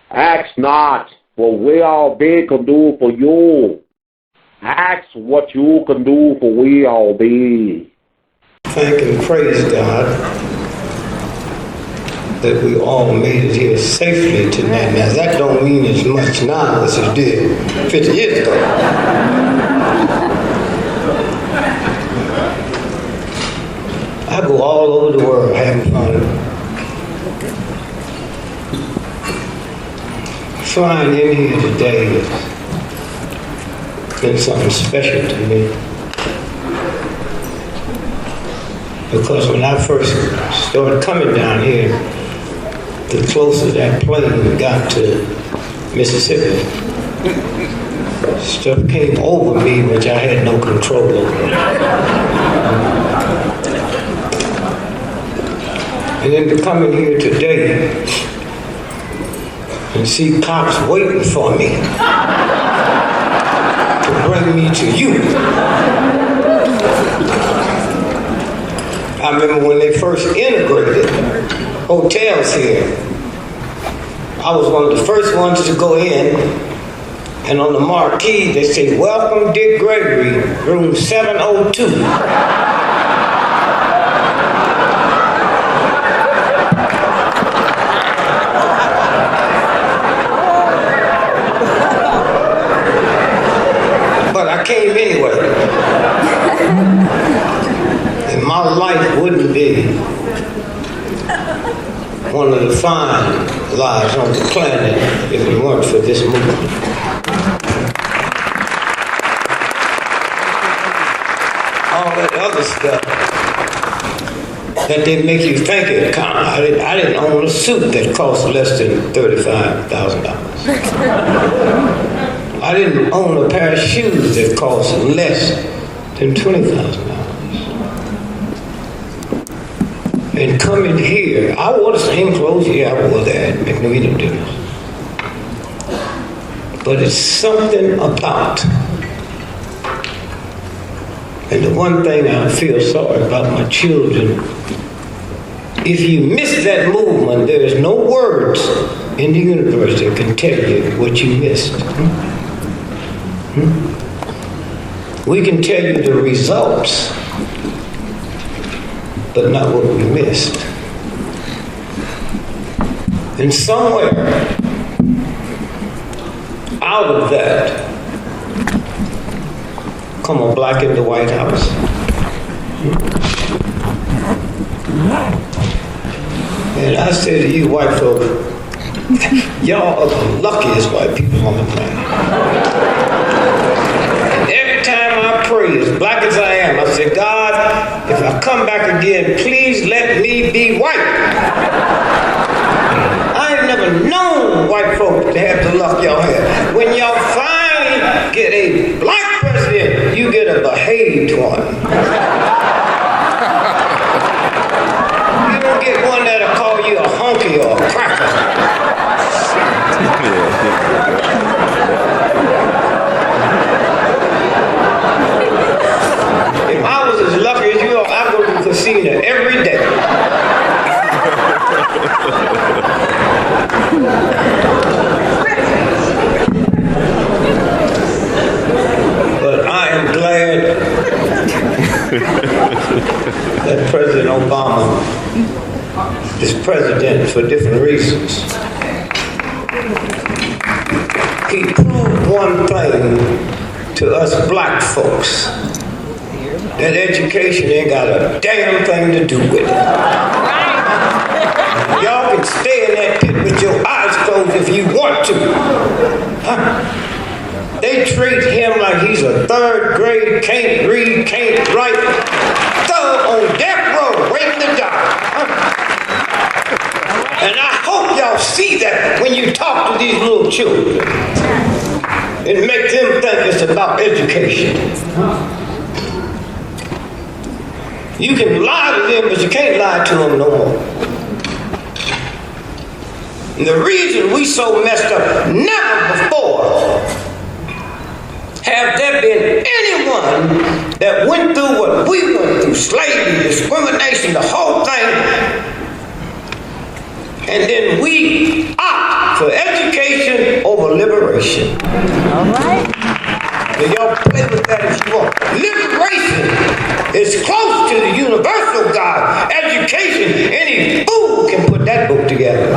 Ask not what we all be can do for you. Ask what you can do for we all be. Thank and praise God that we all made it here safely tonight. Now that don't mean as much now as it did 50 years ago. I go all over the world having fun. Flying in here today has been something special to me. Because when I first started coming down here, the closer that plane got to Mississippi, stuff came over me which I had no control over. And then to come in here today and see cops waiting for me to bring me to you. I remember when they first integrated hotels here, I was one of the first ones to go in, and on the marquee they say, "Welcome Dick Gregory, room 702. But I came anyway. And my life wouldn't be one of the fine lives on the planet if it weren't for this movement. All that other stuff that they make you think it counts. I didn't own a suit that cost less than $35,000. I didn't own a pair of shoes that cost less than $20,000. And coming here, I wore the same clothes, yeah, I wore that, it made no difference. But it's something about, and the one thing I feel sorry about my children, if you miss that movement, there is no words in the universe that can tell you what you missed. We can tell you the results, but not what we missed. And somewhere out of that come a black in the White House. And I say to you white folks, y'all are the luckiest white people on the planet. And every time I pray, as black as I am, I say, God, if I come back again, please let me be white. I ain't never known white folks to have the luck y'all have. When y'all finally get a black president, you get a behaved one. You don't get one that'll call you a honky or a cracker. If I was as lucky as you are, I'd go to the casino every day. But I am glad that President Obama is president for different reasons. He proved one thing to us black folks, that education ain't got a damn thing to do with it. Y'all can stay in that pit with your eyes closed if you want to. They treat him like he's a third grade, can't read, can't write, thug on death row, waiting to die. And I hope y'all see that when you talk to these little children. It makes them think it's about education. You can lie to them, but you can't lie to them no more. And the reason we so messed up, never before have there been anyone that went through what we went through, slavery, discrimination, the whole thing, and then we opt for education over liberation. All right. And y'all play with that if you want. Liberation is close to the universal God. Education, any fool can put that book together.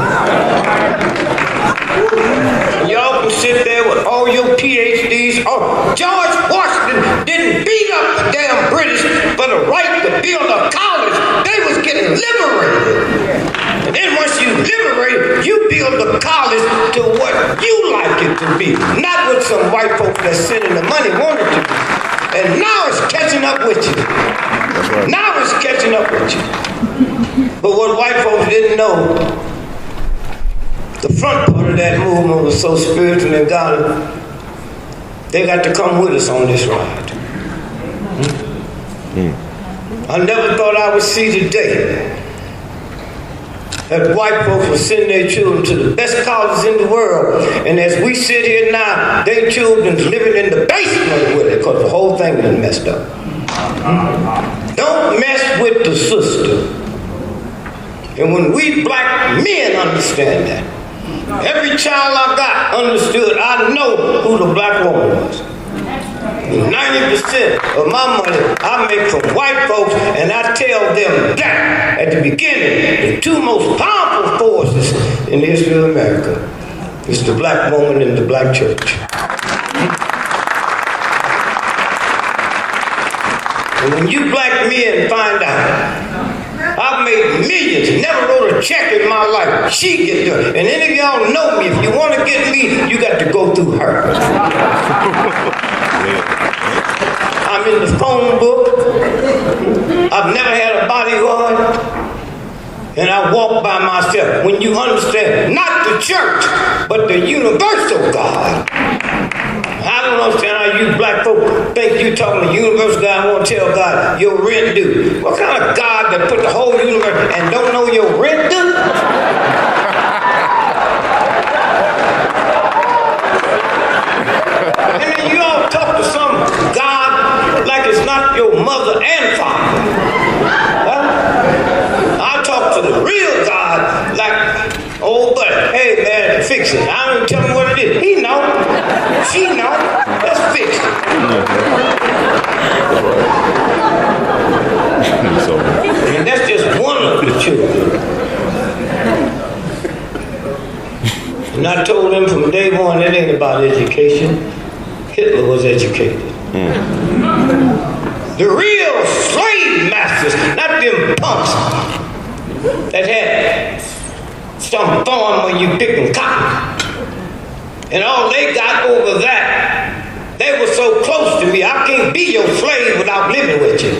And y'all can sit there with all your PhDs. Oh, George Washington didn't beat up the damn British for the right to build a college. They was getting liberated. And then once you liberate, you build the college to what you like it to be. Not what some white folks that's sending the money want it to be. And now it's catching up with you. Right. Now it's catching up with you. But what white folks didn't know, the front part of that movement was so spiritual and godly, they got to come with us on this ride. I never thought I would see today that white folks will send their children to the best colleges in the world, and as we sit here now, their children's living in the basement with it because the whole thing is messed up. Don't mess with the system. And when we black men understand that, every child I got understood, I know who the black woman was. 90% of my money I make from white folks, and I tell them that at the beginning, the two most powerful forces in the history of America is the black woman and the black church. And when you black men find out I've made millions, never wrote a check in my life, she gets done. And any of y'all know me, if you want to get me, you got to go through her. I'm in the phone book. I've never had a bodyguard. And I walk by myself. When you understand, not the church, but the universal God. I don't understand how you black folk think you talking to universal God and want to tell God your rent due. What kind of God that put the whole universe and don't know your rent due? And then you all talk to some God like it's not your mother and father. I talk to the real God like, oh, buddy, hey, man, fix it. I don't even tell him what it is. He know. She know. Let's fix it. And that's just one of the children. And I told them from day one, it ain't about education. Hitler was educated. The real slave masters, not them punks that had some farm where you picking cotton. And all they got over that, they were so close to me, I can't be your slave without living with you.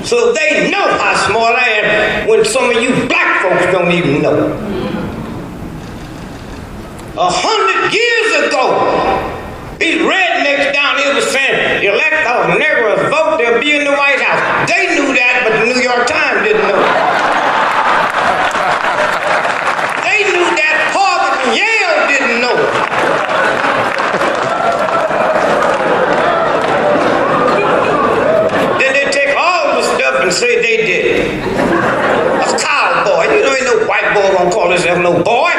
So they know how smart I am when some of you black folks don't even know. 100 years ago, these rednecks down here were saying, elect all Negroes, vote, they'll be in the White House. They knew that, but the New York Times didn't know. They knew that, Harvard and Yale didn't know. Then they take all the stuff and say they did it. That's cowboy. You know ain't no white boy gonna call himself no boy.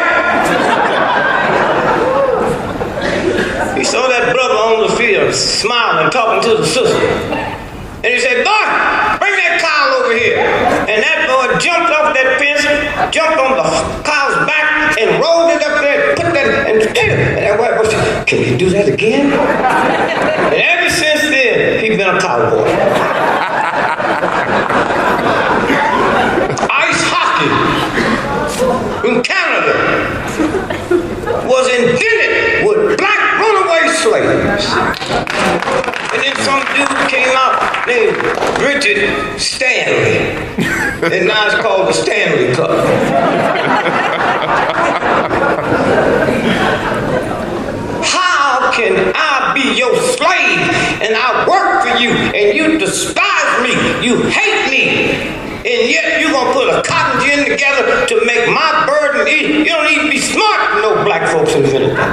He saw that brother on the field smiling, talking to the sister. And he said, boy, bring that cow over here. And that boy jumped off that fence, jumped on the cow's back, and rolled it up there, put that, and that white boy said, can you do that again? And ever since then, he's been a cowboy. Ice hockey in Canada was invented with black runaway slaves. And then some dude came out named Richard Stanley. And now it's called the Stanley Cup. How can I be your slave and I work for you and you despise me, you hate me, and yet you're going to put a cotton gin together to make my burden easy? You don't need to be smart to know black folks invented that.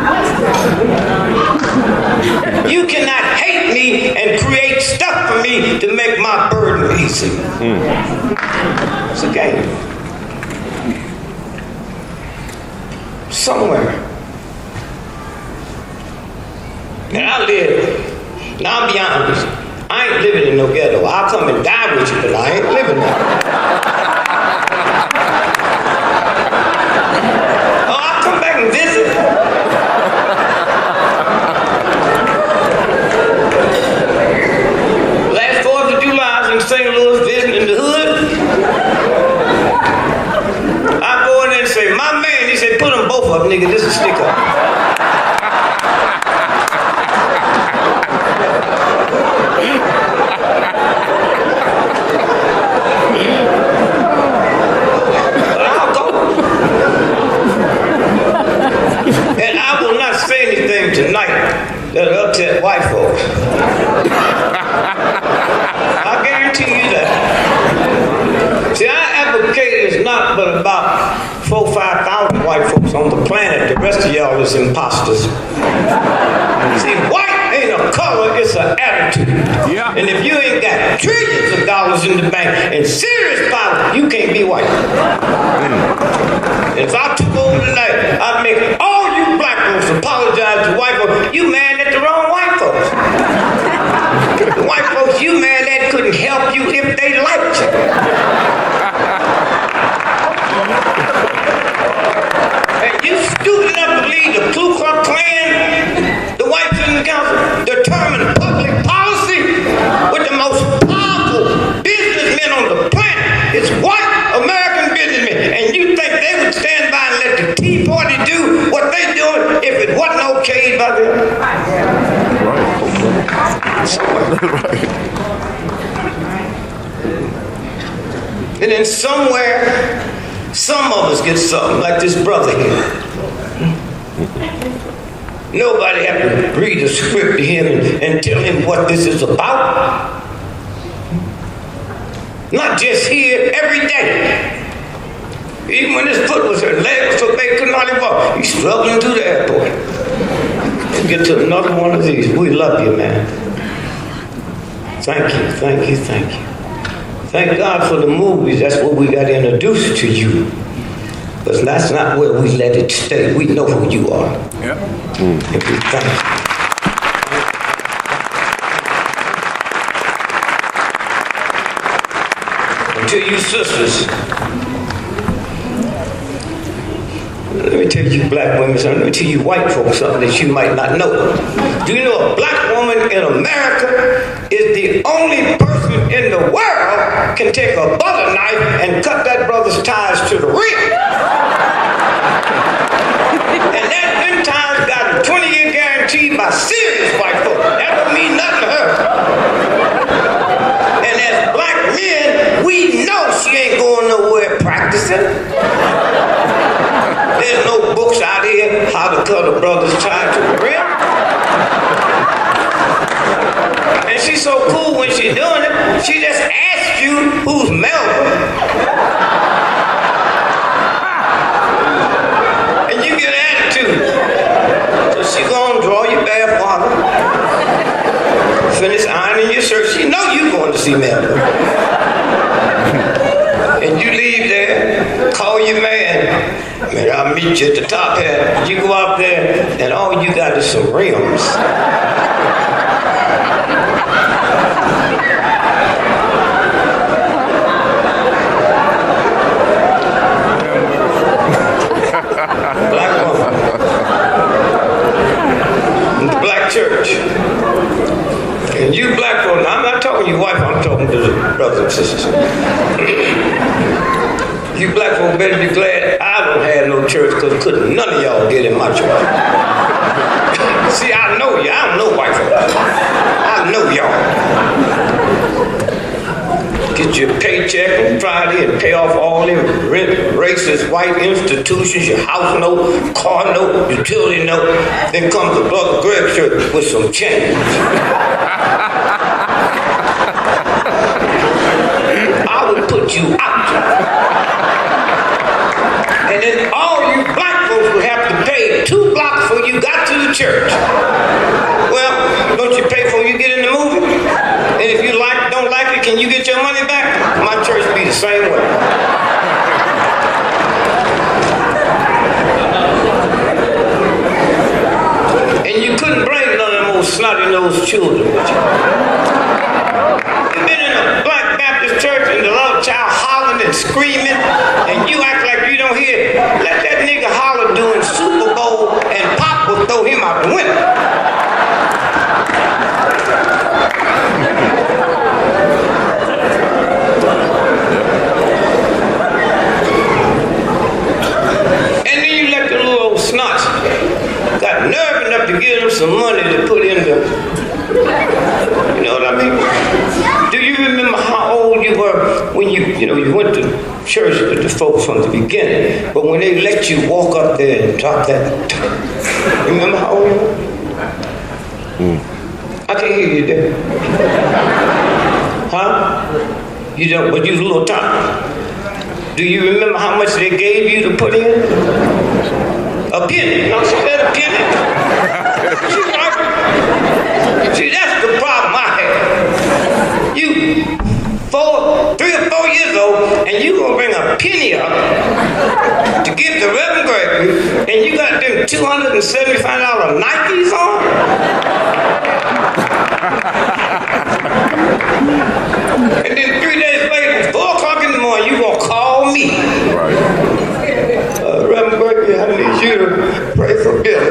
You cannot hate me and create stuff for me to make my burden easy. It's a game. somewhere. And I live, now I'll be honest, I ain't living in no ghetto. I'll come and die with you, but I ain't living there. Oh, I'll come back and visit. Last 4th of July, I was in St. Louis visiting the hood. I go in there and say, my man, he said, put them both up, nigga, this is stick up. But I'll go. And I will not say anything tonight that'll upset white folks. I guarantee you that. See, our advocate is not but about 4,000 or 5,000 white folks on the planet. The rest of y'all is imposters. See, white ain't a color, it's an attitude. Yeah. And if you ain't got trillions of dollars in the bank and serious power, you can't be white. If I took over tonight, I'd make all you black folks apologize to white folks. You mad at the wrong white folks. The white folks you mad at couldn't help you if they liked you. And you stupid enough to lead the Ku Klux Klan, the white citizen council, determine public policy with the most powerful businessmen on the planet. It's white American businessmen. And you think they would stand by and let the Tea Party do what they doing if it wasn't okayed by them? And then somewhere, some of us get something like this brother here. Nobody have to read the script to him and tell him what this is about. Not just here, every day. Even when his foot was hurt, leg was so big, couldn't hardly walk. He's struggling to the airport. We'll get to another one of these. We love you, man. Thank you, thank you, thank you. Thank God for the movies. That's what we got introduced to you. But that's not where we let it stay. We know who you are. Yeah. And we thank you. And to you sisters, let me tell you black women something. Let me tell you white folks something that you might not know. Do you know a black woman in America is the only person in the world can take a butter knife and cut that brother's ties to the rim? And that them ties got a 20-year guarantee by serious white folks. That don't mean nothing to her. And as black men, we know she ain't going nowhere practicing. There's no books out here how to cut a brother's tie to the rim. And she's so cool when she's doing it, she just asks you who's Melvin. And you get an attitude. So she's gonna draw your bath water, finish ironing your shirt. She know you going to see Melvin. And you leave there, call your man. Man, I'll meet you at the top hat. You go out there, and all you got is some rims. Black woman. In the black church. And you black woman, I'm not talking to your wife, I'm talking to the brothers and sisters. You black folk better be glad I don't have no church, because couldn't none of y'all get in my church. See, I know you. I don't know white folk. I know y'all. Get your paycheck on Friday and pay off all them racist white institutions, your house note, car note, utility note. Then comes the Brother Gregory church with some change. I would put you out. And then all you black folks would have to pay 2 blocks before you got to the church. Well, don't you pay before you get in the movie? And if you don't like it, can you get your money back? My church be the same way. children with you. You've been in a black Baptist church and the little child hollering and screaming, and you act like you don't hear it. Let that nigga holler during Super Bowl, and Pop will throw him out the window. And then you let the little old snots got nerve enough to give them some money to put in the, you know what I mean? Do you remember how old you were when you went to church with the folks from the beginning, but when they let you walk up there and drop that, you remember how old you were? I can't hear you there. Huh? You don't, but you was a little tiny. Do you remember how much they gave you to put in? A penny. No, she said a penny. See, that's the problem I have. You 3 or 4 years old, and you gonna bring a penny up to give to Reverend Gregory, and you got them $275 Nikes on? And then 3 days later, 4 o'clock in the morning, you gonna call me. Right. Reverend Gregory, I need you to pray for Billy.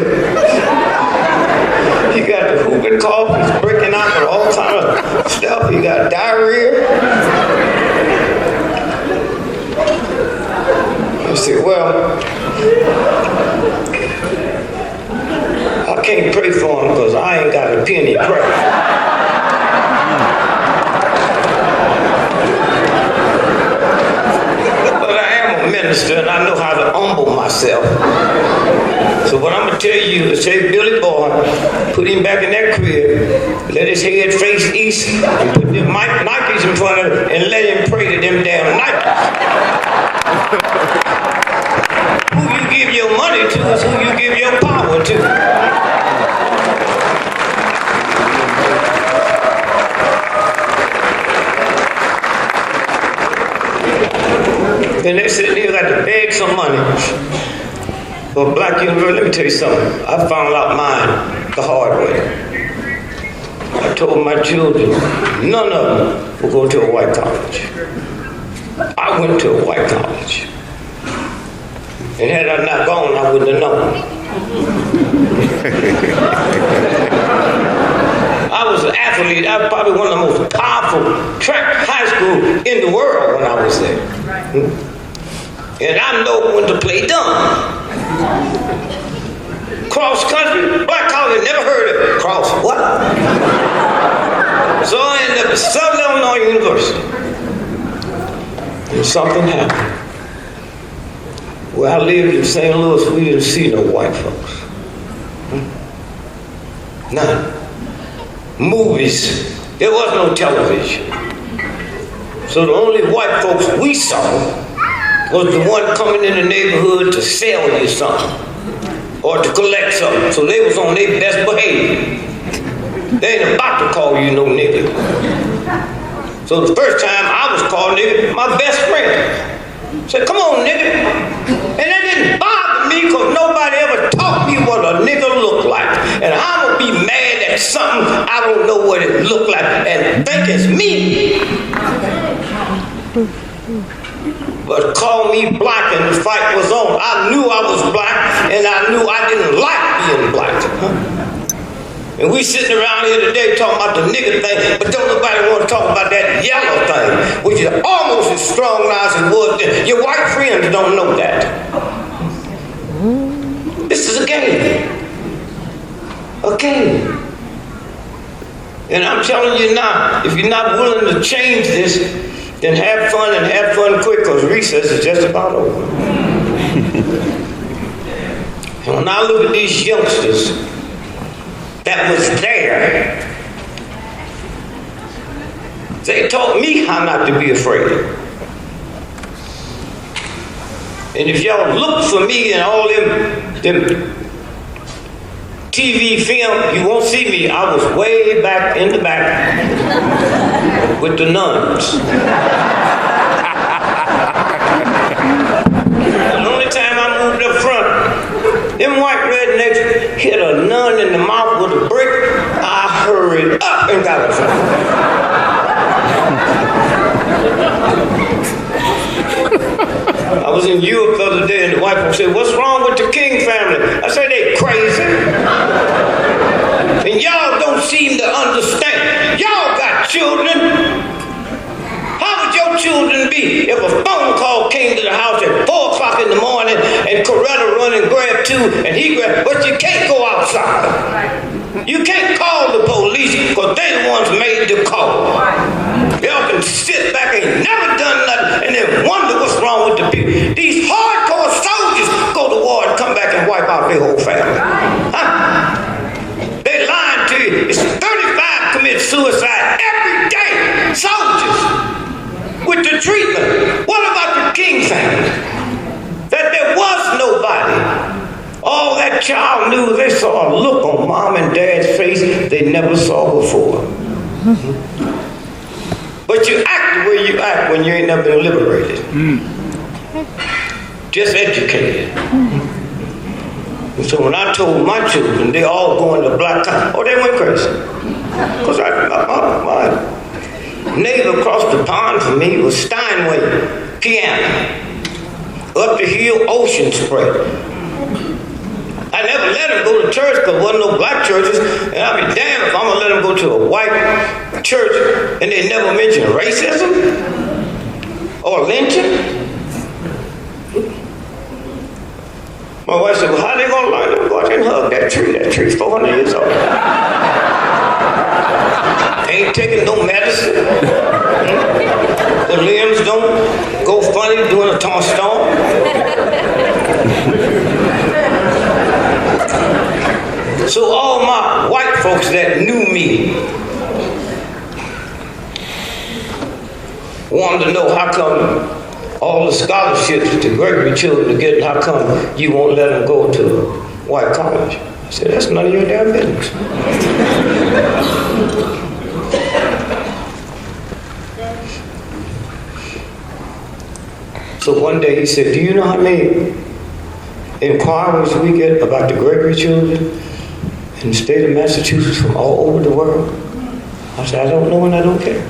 He got the whooping cough, he's breaking out with all kind of stuff. He got diarrhea. I said, well, I can't pray for him because I ain't got a penny to pray. Minister, and I know how to humble myself. So what I'm gonna tell you is say, Billy boy, put him back in that crib, let his head face east, and put them Nikes in front of him, and let him pray to them damn Nikes. Who you give your money to is who you give your power to. And they sitting here got to beg some money for Black University. Let me tell you something. I found out mine the hard way. I told my children, none of them will go to a white college. I went to a white college. And had I not gone, I wouldn't have known. I was an athlete. I was probably one of the most powerful track high school in the world when I was there. And I know when to play dumb. Cross country, black college, never heard of it. Cross what? So I ended up at Southern Illinois University. And something happened. Where I lived in St. Louis, we didn't see no white folks. None. Movies, there was no television. So the only white folks we saw was the one coming in the neighborhood to sell you something or to collect something. So they was on their best behavior. They ain't about to call you no nigga. So the first time I was called nigga, my best friend said, come on nigga. And that didn't bother me because nobody ever taught me what a nigga looked like. And I'm gonna be mad at something I don't know what it looked like and think it's me. But call me black and the fight was on. I knew I was black and I knew I didn't like being black. And we sitting around here today talking about the nigger thing, but don't nobody want to talk about that yellow thing, which is almost as strong now as it was then. Your white friends don't know that. This is a game. A game. And I'm telling you now, if you're not willing to change this, then have fun and have fun quick because recess is just about over. And when I look at these youngsters that was there, they taught me how not to be afraid. And if y'all look for me in all them TV film, you won't see me. I was way back in the back with the nuns. The only time I moved up front, them white rednecks hit a nun in the mouth with a brick. I hurried done got it from. I was in Europe the other day and the white folks said, what's wrong with the King family? I said, they crazy. And y'all don't seem to understand. Y'all got children. How would your children be if a phone call came to the house at 4 o'clock in the morning and Coretta run and grab 2 and he grab, but you can't go outside. You can't call the police because they the ones made the call. Y'all can sit back, ain't never done nothing, and then wonder what's wrong with the people. These hardcore soldiers go to war and come back and wipe out their whole family. Huh? They lying to you. It's 35 commit suicide every day. Soldiers with the treatment. What about the King family? That there was nobody. All that child knew, they saw a look on mom and dad's face they never saw before. But you act the way you act when you ain't never been liberated. Just educated. And so when I told my children they all going to black college, oh, they went crazy. Because my neighbor across the pond from me was Steinway piano. Up the hill, ocean spray. I never let him go to church because there wasn't no black churches, and I'd be damned if I'm going to let him go to a white church and they never mention racism or lynching. My wife said, well, how they going to learn to go out there and hug that tree? That tree's 400 years old. Ain't taking no medicine. The limbs don't go funny during a storm. So all my white folks that knew me wanted to know how come all the scholarships the Gregory children are getting, how come you won't let them go to white college? I said, that's none of your damn business. So one day he said, do you know how many inquiries we get about the Gregory children in the state of Massachusetts from all over the world? I said, I don't know and I don't care.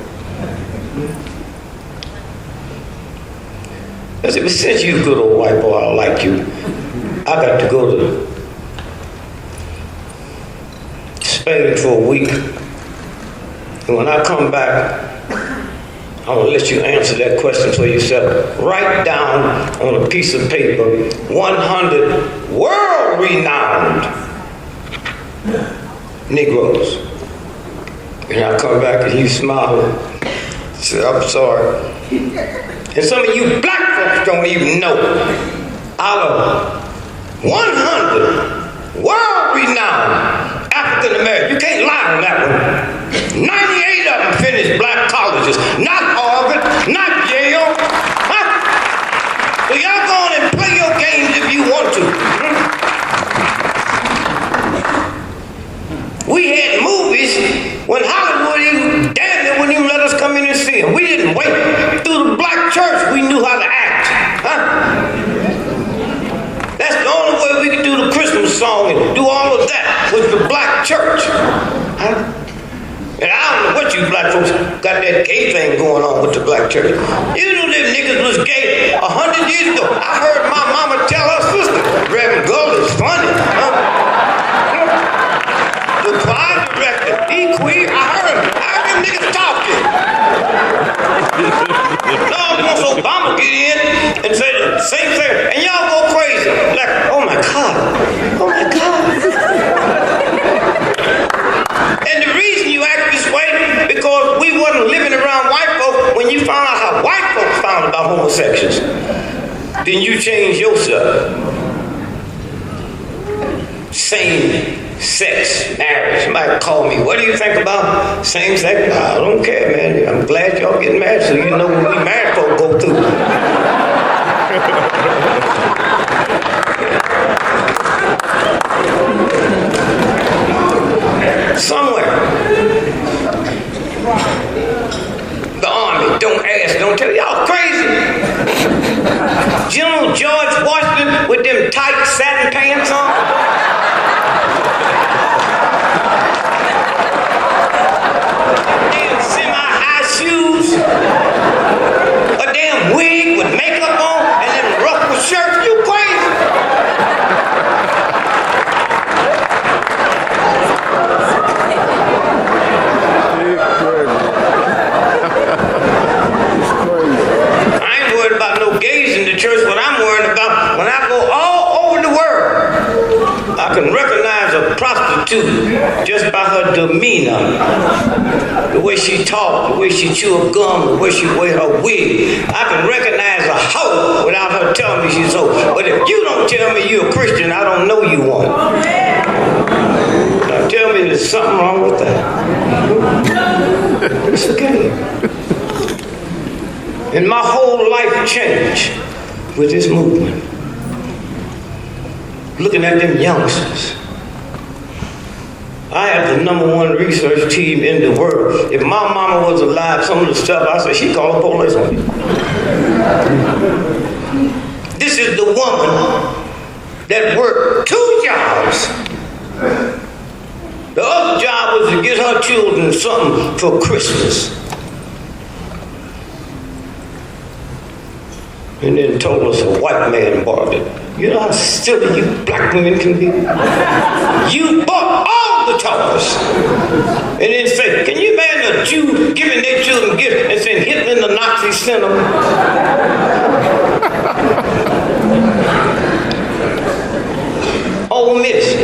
I said, but since you good old white boy, I like you, I got to go to Spain for a week. And when I come back, I want to let you answer that question for yourself. Write down on a piece of paper 100 world-renowned Negroes. And I come back and you smile and say, I'm sorry. And some of you black folks don't even know. Out of 100 world-renowned African Americans, you can't lie on that one. 98 of them finished black colleges, not Harvard, not Yale. Huh? So y'all go on and play your games if you want to. We had movies when Hollywood even, damn, they wouldn't even let us come in and see them. We didn't wait. Through the black church, we knew how to act. Huh? That's the only way we could do the Christmas song and do all of that was the black church. Huh? And I don't know what you black folks got that gay thing going on with the black church. You knew them niggas was gay 100 years ago. I heard my mama tell her sister, Reverend Gold is funny. The choir director, he queer. I heard them niggas talking. No, once Obama get in and say the same thing, and y'all go crazy. Like, oh my God. Oh my God. And the reason you act this way, because we wasn't living around white folks when you found out how white folks found about homosexuals. Then you change yourself. Same-sex marriage. Somebody call me, what do you think about same-sex? I don't care, man. I'm glad y'all getting married so you know what we married folks go through. Somewhere. The Army, don't ask, don't tell. Y'all crazy. General George Washington with them tight satin pants on. can recognize a prostitute just by her demeanor. The way she talks, the way she chews gum, the way she wears her wig. I can recognize a hoe without her telling me she's a hoe. But if you don't tell me you're a Christian, I don't know you one. Now tell me there's something wrong with that. It's okay. And my whole life changed with this movement. Looking at them youngsters. I have the #1 research team in the world. If my mama was alive, some of the stuff I said, she'd call the police on me. This is the woman that worked 2 jobs. The other job was to get her children something for Christmas. And then told us a white man bought it. You know how silly you black women can be? You bought all the toys. And then say, can you imagine a Jew giving their children gifts and saying Hitler and the Nazis sent them? Ole Miss.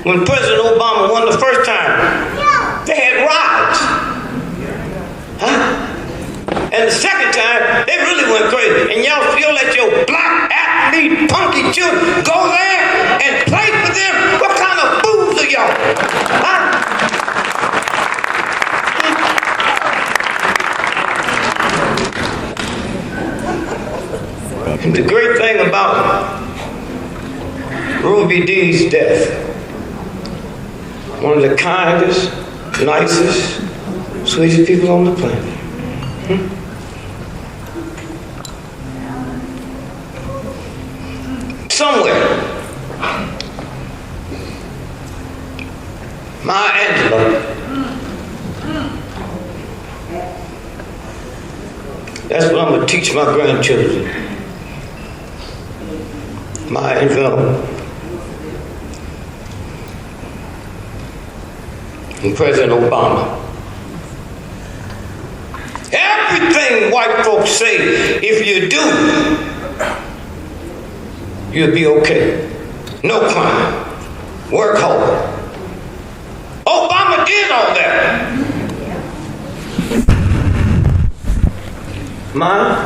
When President Obama won the first time, they had riots. Huh? And the second time, they really went crazy. And y'all still let your black athlete punky children go there and play for them? What kind of fools are y'all? Huh? And the great thing about Ruby Dee's death, one of the kindest, nicest, sweetest people on the planet. Somewhere, Maya Angelou, that's what I'm going to teach my grandchildren. Maya Angelou and President Obama. Everything white folks say, if you do, you'll be okay. No crime. Work hard. Obama did all that. Mine,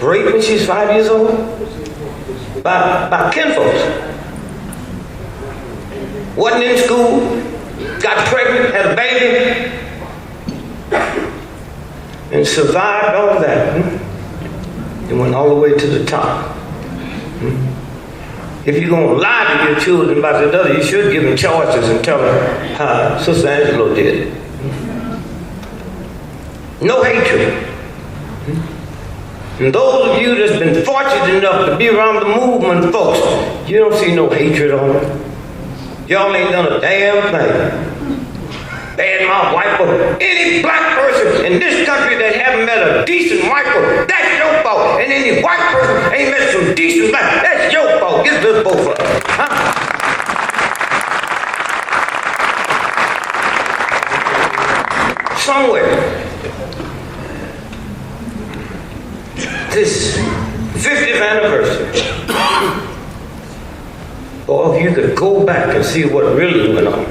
raped when she's 5 years old by kinfolks. Wasn't in school, got pregnant, had a baby, and survived all that. And went all the way to the top. If you're going to lie to your children about the other, you should give them choices and tell them how Sister Angela did it. No hatred. And those of you that's been fortunate enough to be around the movement, folks, you don't see no hatred on them. Y'all ain't done a damn thing. Bad mouth white boy. Any black person in this country that haven't met a decent white boy, that's your fault. And any white person ain't met some decent black, that's your fault. Get this both of us. Huh? Somewhere, this 50th anniversary, or if you could go back and see what really went on.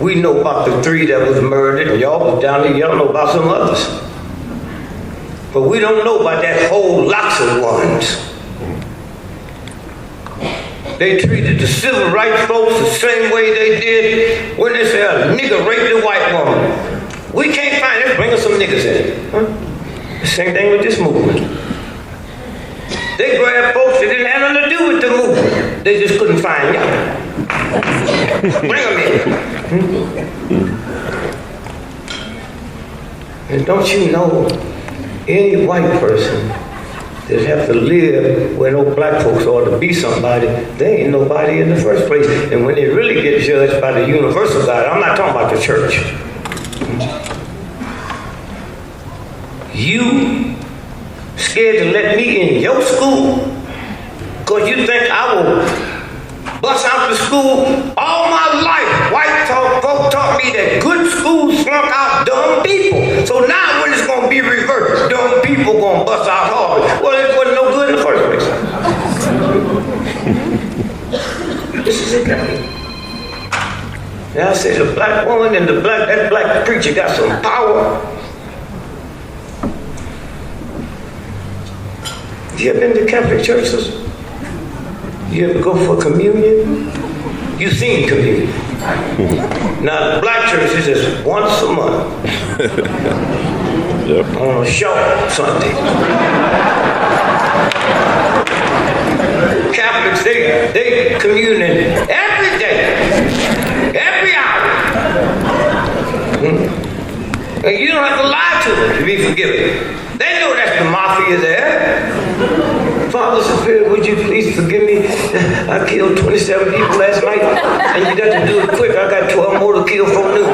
We know about the 3 that was murdered, and y'all was down there, y'all know about some others. But we don't know about that whole lots of ones. They treated the civil rights folks the same way they did when they said a nigga raped a white woman. We can't find it, bring us some niggas in. Huh? The same thing with this movement. They grabbed folks that didn't have nothing to do with the movement. They just couldn't find y'all. Bring them in. And don't you know, any white person that have to live where no black folks ought to be somebody, they ain't nobody in the first place. And when they really get judged by the universal God, I'm not talking about the church. You scared to let me in your school because you think I will bust out the school? All my life, white folk taught me me that good schools slunk out dumb people. So now when it's going to be reversed, dumb people going to bust out Harvard. Well, it wasn't no good in the first place. This is it, guys. Now I say the black woman and that black preacher got some power. You ever been to Catholic churches? You ever go for communion? You seen communion. Now the black churches is once a month. Yep. On a short Sunday. Catholics, they communion every day, every hour. And you don't have to lie to them to be forgiven. They know that the mafia is there. Father Superior, would you please forgive me? I killed 27 people last night, and you got to do it quick. I got 12 more to kill for noon.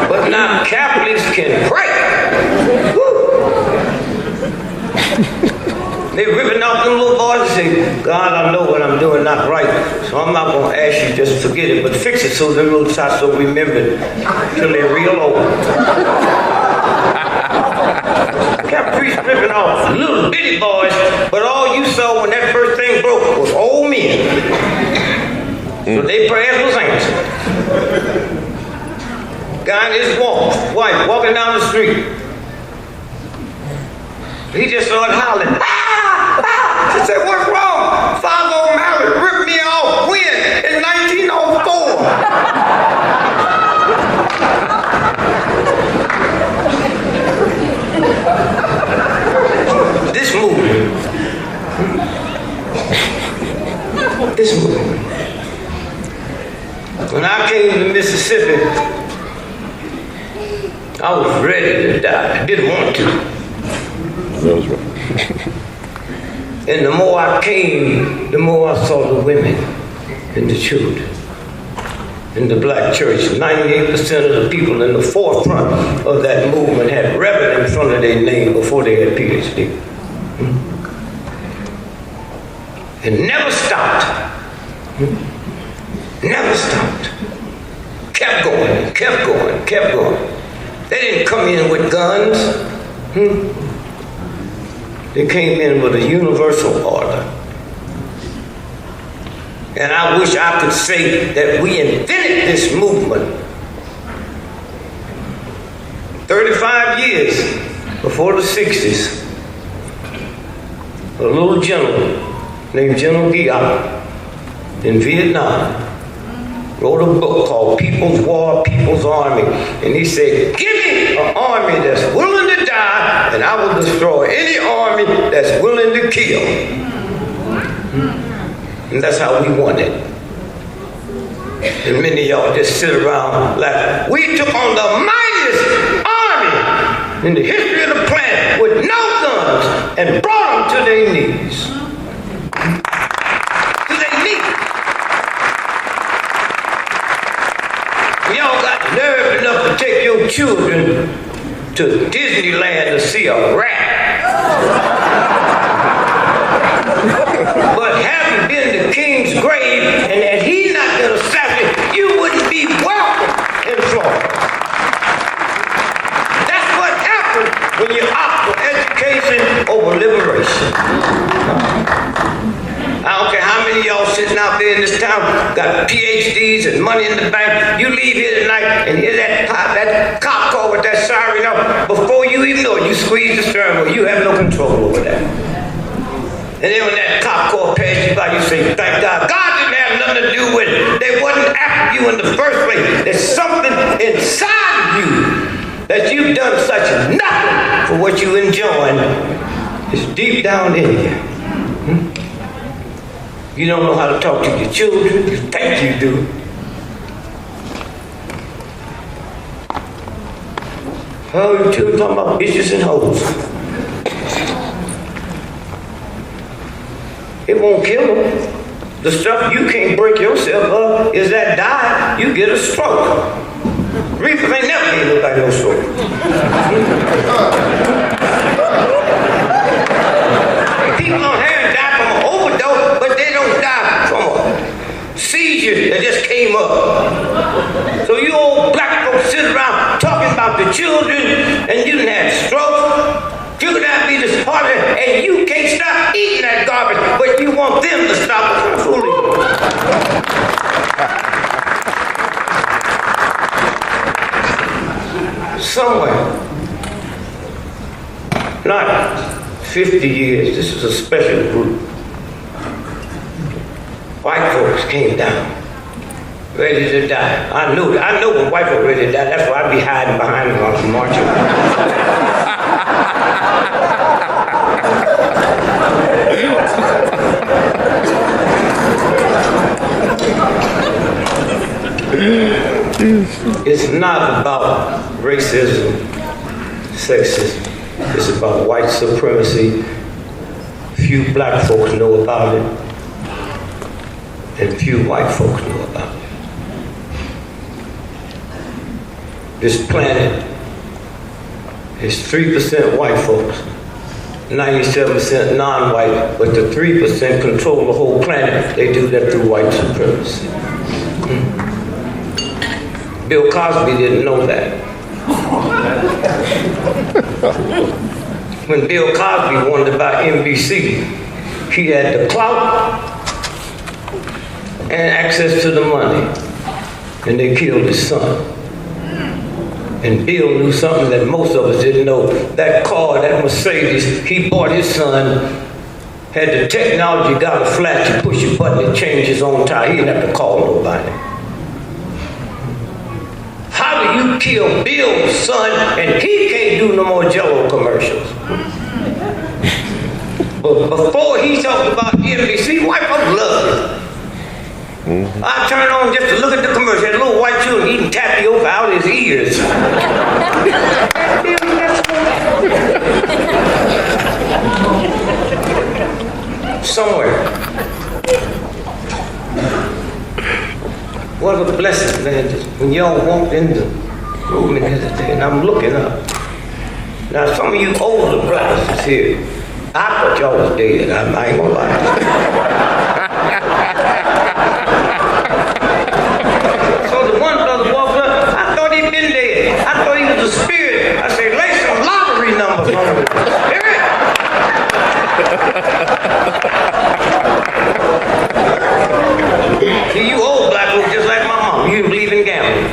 But now Catholics can pray. They're ripping off them little boys and say, God, I know what I'm doing not right, so I'm not going to ask you just forget it, but fix it so them little tots don't remember it till they're real old. Kept priests ripping off little bitty boys, but all you saw when that first thing broke was old men. So their prayers was answered. Guy in his wife walking down the street. He just started hollering, ah! She said, what's wrong? Father O'Malley ripped me off when? In 1904. This movement. When I came to Mississippi, I was ready to die. I didn't want to. That was right. And the more I came, the more I saw the women and the children. In the black church, 98% of the people in the forefront of that movement had Reverend in front of their name before they had PhD. And never stopped. Never stopped. Kept going, kept going, kept going. They didn't come in with guns. They came in with a universal order. And I wish I could say that we invented this movement 35 years before the 60s. A little gentleman named General Giap in Vietnam wrote a book called People's War, People's Army. And he said, give me an army that's willing to die, and I will destroy any army that's willing to kill. And that's how we won it. And many of y'all just sit around like, we took on the mightiest army in the history of the planet with no guns and brought them to their knees. Y'all got nerve enough to take your children to Disneyland to see a rat. But having been to King's grave and that he's not been assassinated, you wouldn't be welcome in Florida. That's what happens when you opt for education over liberation. I don't care how many of y'all sitting out there in this town got PhDs and money in the bank. You leave here tonight and hear that cop car with that siren up. Before you even know it, you squeeze the steering wheel. You have no control over that. And then when that cop car passed you by, you say, thank God. God didn't have nothing to do with it. They wasn't after you in the first place. There's something inside of you that you've done such nothing for what you enjoying. It's deep down in you. You don't know how to talk to your children. You think you do. Oh, your children talking about bitches and hoes. It won't kill them. The stuff you can't break yourself up is that diet, you get a stroke. Reefers ain't never gave nobody no stroke. that just came up. So you old black folks sit around talking about the children, and you done had stroke. You could not be this party, and you can't stop eating that garbage, but you want them to stop fooling. Somewhere, not 50 years, this is a special group. White folks came down, ready to die. I know when white folks ready to die, that's why I be hiding behind them while I'm marching. It's not about racism, sexism. It's about white supremacy. Few black folks know about it, and few white folks know about it. This planet is 3% white folks, 97% non-white, but the 3% control the whole planet. They do that through white supremacy. Bill Cosby didn't know that. When Bill Cosby wanted to buy NBC, he had the clout and access to the money, and they killed his son. And Bill knew something that most of us didn't know. That car, that Mercedes, he bought his son, had the technology, got a flash, you push a button, it changed his own tire. He didn't have to call nobody. How do you kill Bill's son and he can't do no more Jell-O commercials? But before he talked about NBC, white folks loved it. I turned on just to look at the commercial. That little white children eating tapioca out his ears. Somewhere. What a blessing, man, when y'all walked in the room the other day, and I'm looking up. Now, some of you older brothers is here. I thought y'all was dead. I ain't gonna lie. So the one brother walked up, I thought he'd been dead. I thought he was a spirit. I said, lay some lottery numbers on him. Hear it? See, you old black folks just like my mom. You believe in gambling.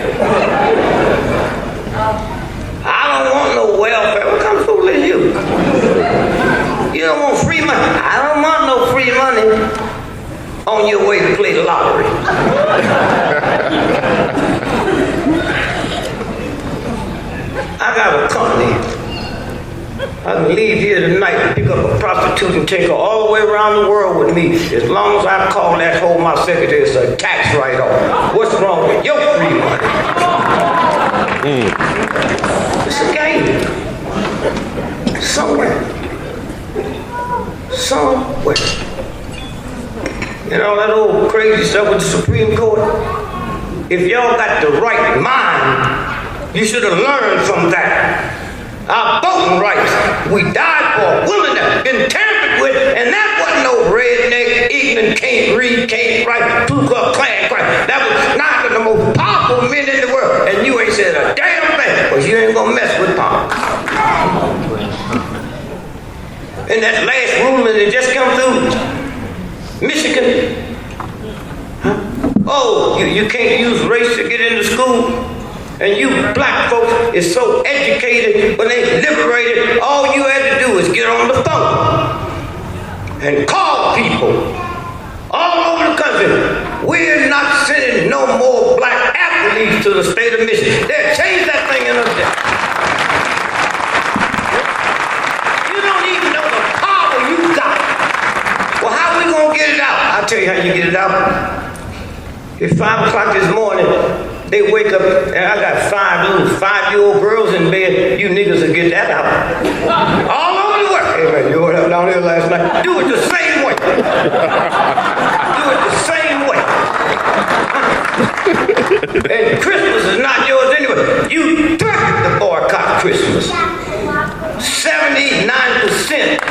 I don't want no welfare. What kind of fool is you? You don't want free money. I don't want no free money on your way to play the lottery. I got a company. I can leave here tonight and pick up a prostitute and take her all the way around the world with me. As long as I call that hoe my secretary, it's a tax write-off. What's wrong with your free money? It's a game. Somewhere. You know that old crazy stuff with the Supreme Court? If y'all got the right mind, you should have learned from that. Our voting rights, we died for, women that been tampered with, and that wasn't no redneck, ignorant, can't read, can't write, Ku Klux Klan crap. That was not the most powerful men in the world, and you ain't said a damn thing, because you ain't gonna mess with power. And that last ruling that just come through Michigan, oh, you can't use race to get into school. And you black folks is so educated, when they liberated, all you had to do is get on the phone and call people all over the country. We're not sending no more black athletes to the state of Michigan. They'll change that thing in a day. You don't even know the power you got. Well, how we gonna get it out? I'll tell you how you get it out. It's 5 o'clock this morning. They wake up, and I got 5 little 5-year-old girls in bed. You niggas will get that out. All over the world. Hey man, you were down here last night. Do it the same way. Do it the same way. And Christmas is not yours anyway. You threatened to boycott Christmas. 79%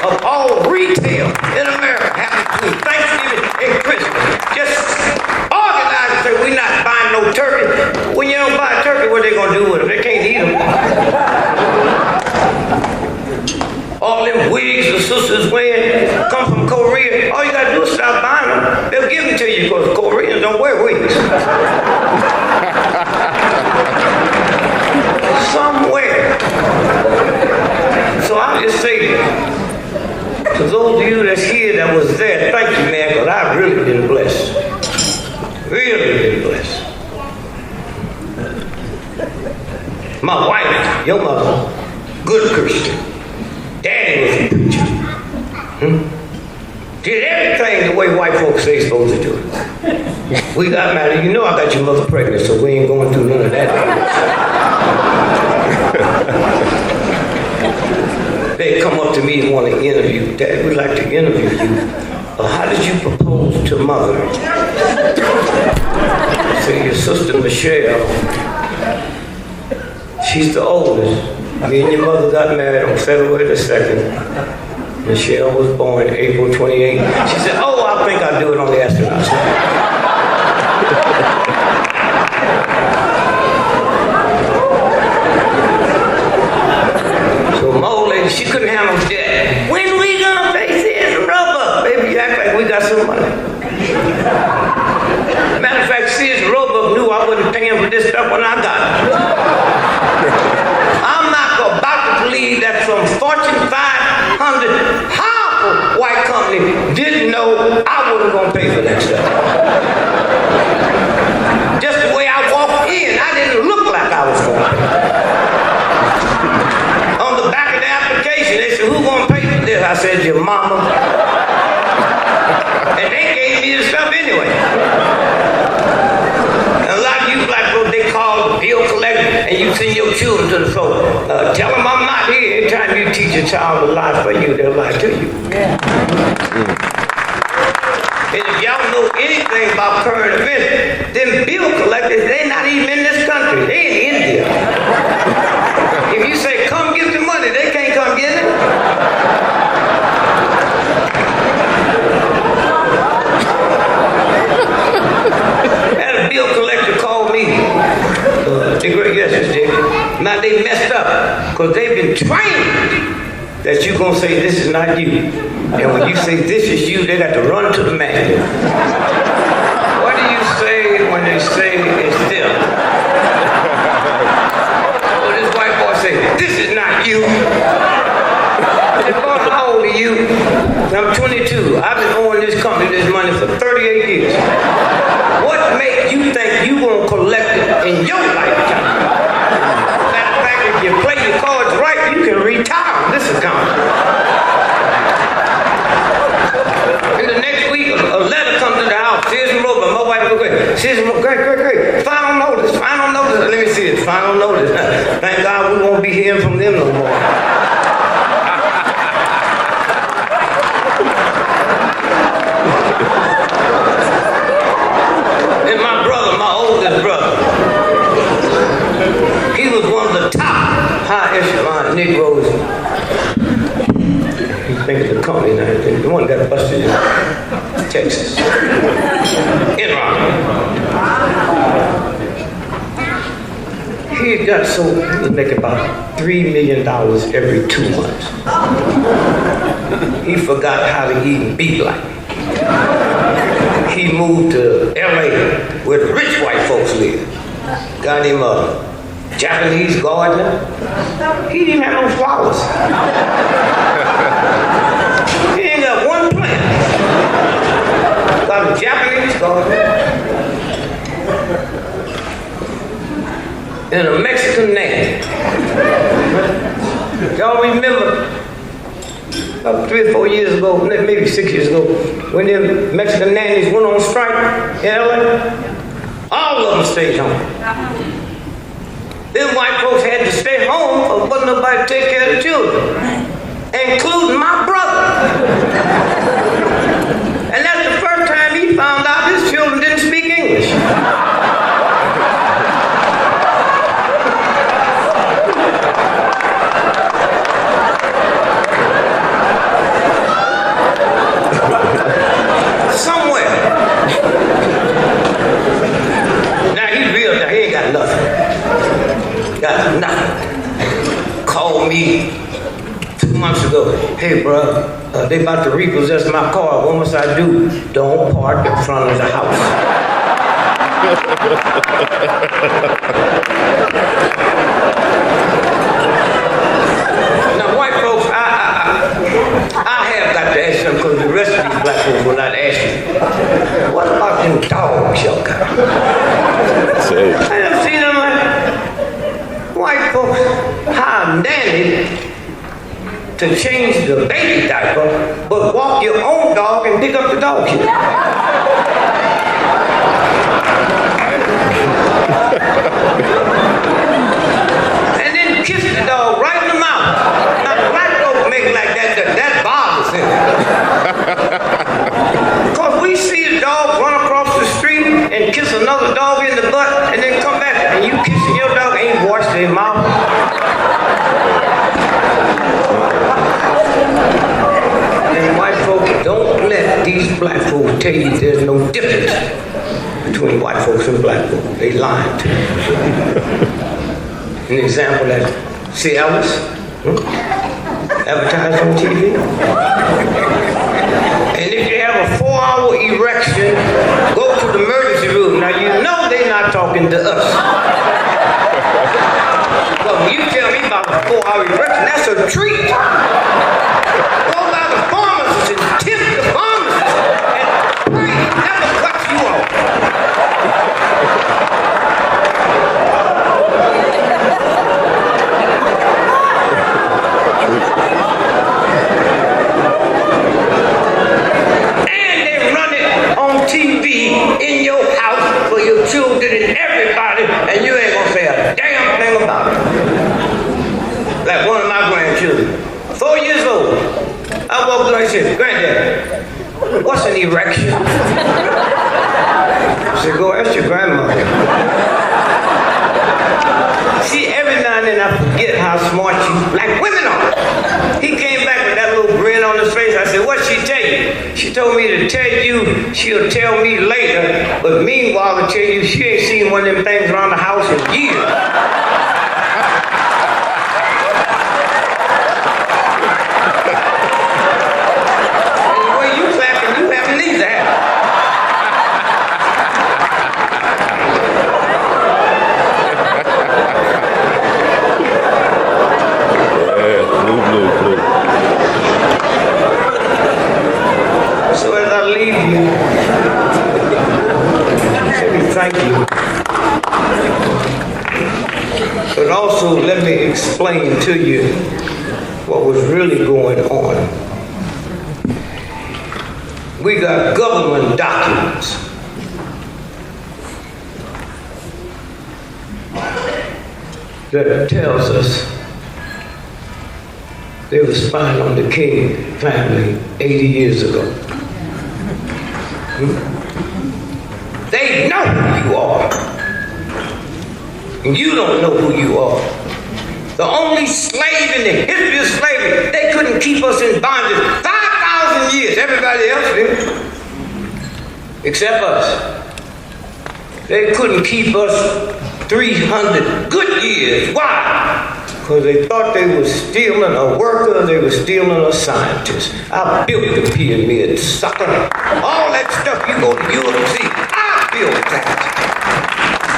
of all retail in America happens between Thanksgiving and Christmas. Just organize and say, we My wife, your mother, good Christian. Daddy was a preacher. Did everything the way white folks say supposed to do it. We got married. You know I got your mother pregnant, so we ain't going through none of that. They come up to me and want to interview. Dad, we'd like to interview you. How did you propose to mother? I say, your sister Michelle, she's the oldest. Me and your mother got married on February the 2nd. Michelle was born April 28th. She said, oh, I think I'll do it on the astronauts. So my old lady, she couldn't handle debt. When we gonna pay this rubber? Baby, you act like we got some money. Matter of fact, Sears Roebuck knew I wasn't paying for this stuff when I got it. I'm not about to believe that some Fortune 500 powerful white company didn't know I wasn't going to pay for that stuff. Just the way I walked in, I didn't look like I was going to pay. On the back of the application, they said, who's going to pay for this? I said, your mama. And they gave me the stuff anyway. And a lot of you black folks, they call the bill collector and you send your children to the store. Tell them I'm not here. Every time you teach a child to lie for you, they'll lie to you. Yeah. And if y'all know anything about current events, then bill collectors, they're not even in this country. They're in India. If you say, come get the money, they can't come get it. Had a bill collector call me. Yes, Dick. Now they messed up because they've been trained that you're going to say this is not you. And when you say this is you, they got to run to the manual. What do you say when they say it's them? Well, this white boy say, this is not you. Boy, how old are you? I'm 22. I've been owing this company this money for 38 years. What makes you think you going to collect it in your lifetime? Matter of fact, if you play your cards right, you can retire this account. In the next week, a letter comes to the house. Here's some rubber. My wife goes, great. Final notice. Let me see it. Final notice. Thank God we won't be hearing from them no more. And my brother, my oldest brother, he was one of the top high echelon Negroes. You think of the company now, the one got busted in Texas. Enron. He got so, he was making about $3 million every 2 months. He forgot how to eat and be black. He moved to L.A. where the rich white folks live. Got him a Japanese gardener. He didn't have no flowers. He ain't got one plant. Got a Japanese gardener and a Mexican nanny. Y'all remember about 3 or 4 years ago, maybe 6 years ago, when the Mexican nannies went on strike in L.A., all of them stayed home. Them white folks had to stay home because wasn't nobody to take care of the children, including my brother. And that's the first time he found out his children didn't speak English. Somewhere. Now he's real, now he ain't got nothing. Got nothing. Called me 2 months ago. Hey, bro, they about to repossess my car. What must I do? Don't park in front of the house. Now, white folks, I have got to ask them because the rest of these black folks will not ask you. What about them dogs y'all got? I done seen them like white folks. to change the baby diaper, but walk your own dog and pick up the dog shit. And then kiss the dog right in the mouth. Now the black folks make like that bothers him. Because we see a dog run across the street and kiss another dog in the butt and then come back and you kissing your dog ain't washed their mouth. And white folks, don't let these black folks tell you there's no difference between white folks and black folks. They lying to you. An example that A.L.L, advertised on TV. And if you have a 4-hour erection, go to the emergency room. Now you know they're not talking to us. But when you tell me about a 4-hour erection, that's a treat. Go by the pharmacist and tip the pharmacist and pray he never cuts you off. And they run it on TV in your house for your children and everybody, and you ain't gonna say a damn thing about it. Like one of my grandchildren, 4 years old. I walked up and said, "Granddad, what's an erection?" I said, "Go ask your grandmother." See, every now and then I forget how smart you black women are. He came back with that little grin on his face. I said, "What'd she tell you?" She told me to tell you, she'll tell me later. But meanwhile, to tell you, she ain't seen one of them things around the house in years. And the way you clapping, you haven't either. So as I leave you, let me thank you. But also let me explain to you what was really going on. We got government documents that tells us they were spying on the King family 80 years ago. They know who you are. And you don't know who you are. The only slave in the history of slavery, they couldn't keep us in bondage 5,000 years. Everybody else did. Except us. They couldn't keep us 300 good years. Why? Because they thought they were stealing a worker, they were stealing a scientist. I built the pyramid, sucker. All that stuff you go to Europe and see, I built that.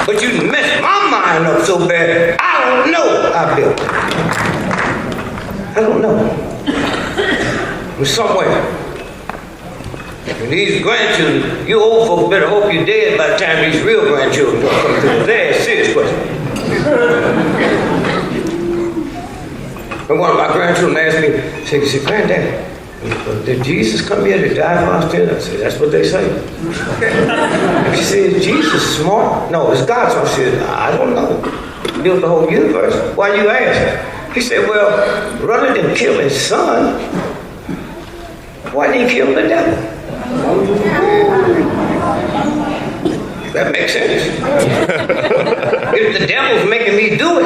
But you messed my mind up so bad, I don't know I built it. I don't know. But somewhere. And these grandchildren, you old folks better hope you're dead by the time these real grandchildren don't come through. That's a serious question. And one of my grandchildren asked me, he said, "Granddad, did Jesus come here to die for our sins?" I said, "That's what they say." She said, "Is Jesus smart?" "No, it's God." So I said, "I don't know. He built the whole universe. Why you ask?" He said, "Well, rather than kill his son, why did he kill the devil?" That makes sense. If the devil's making me do it,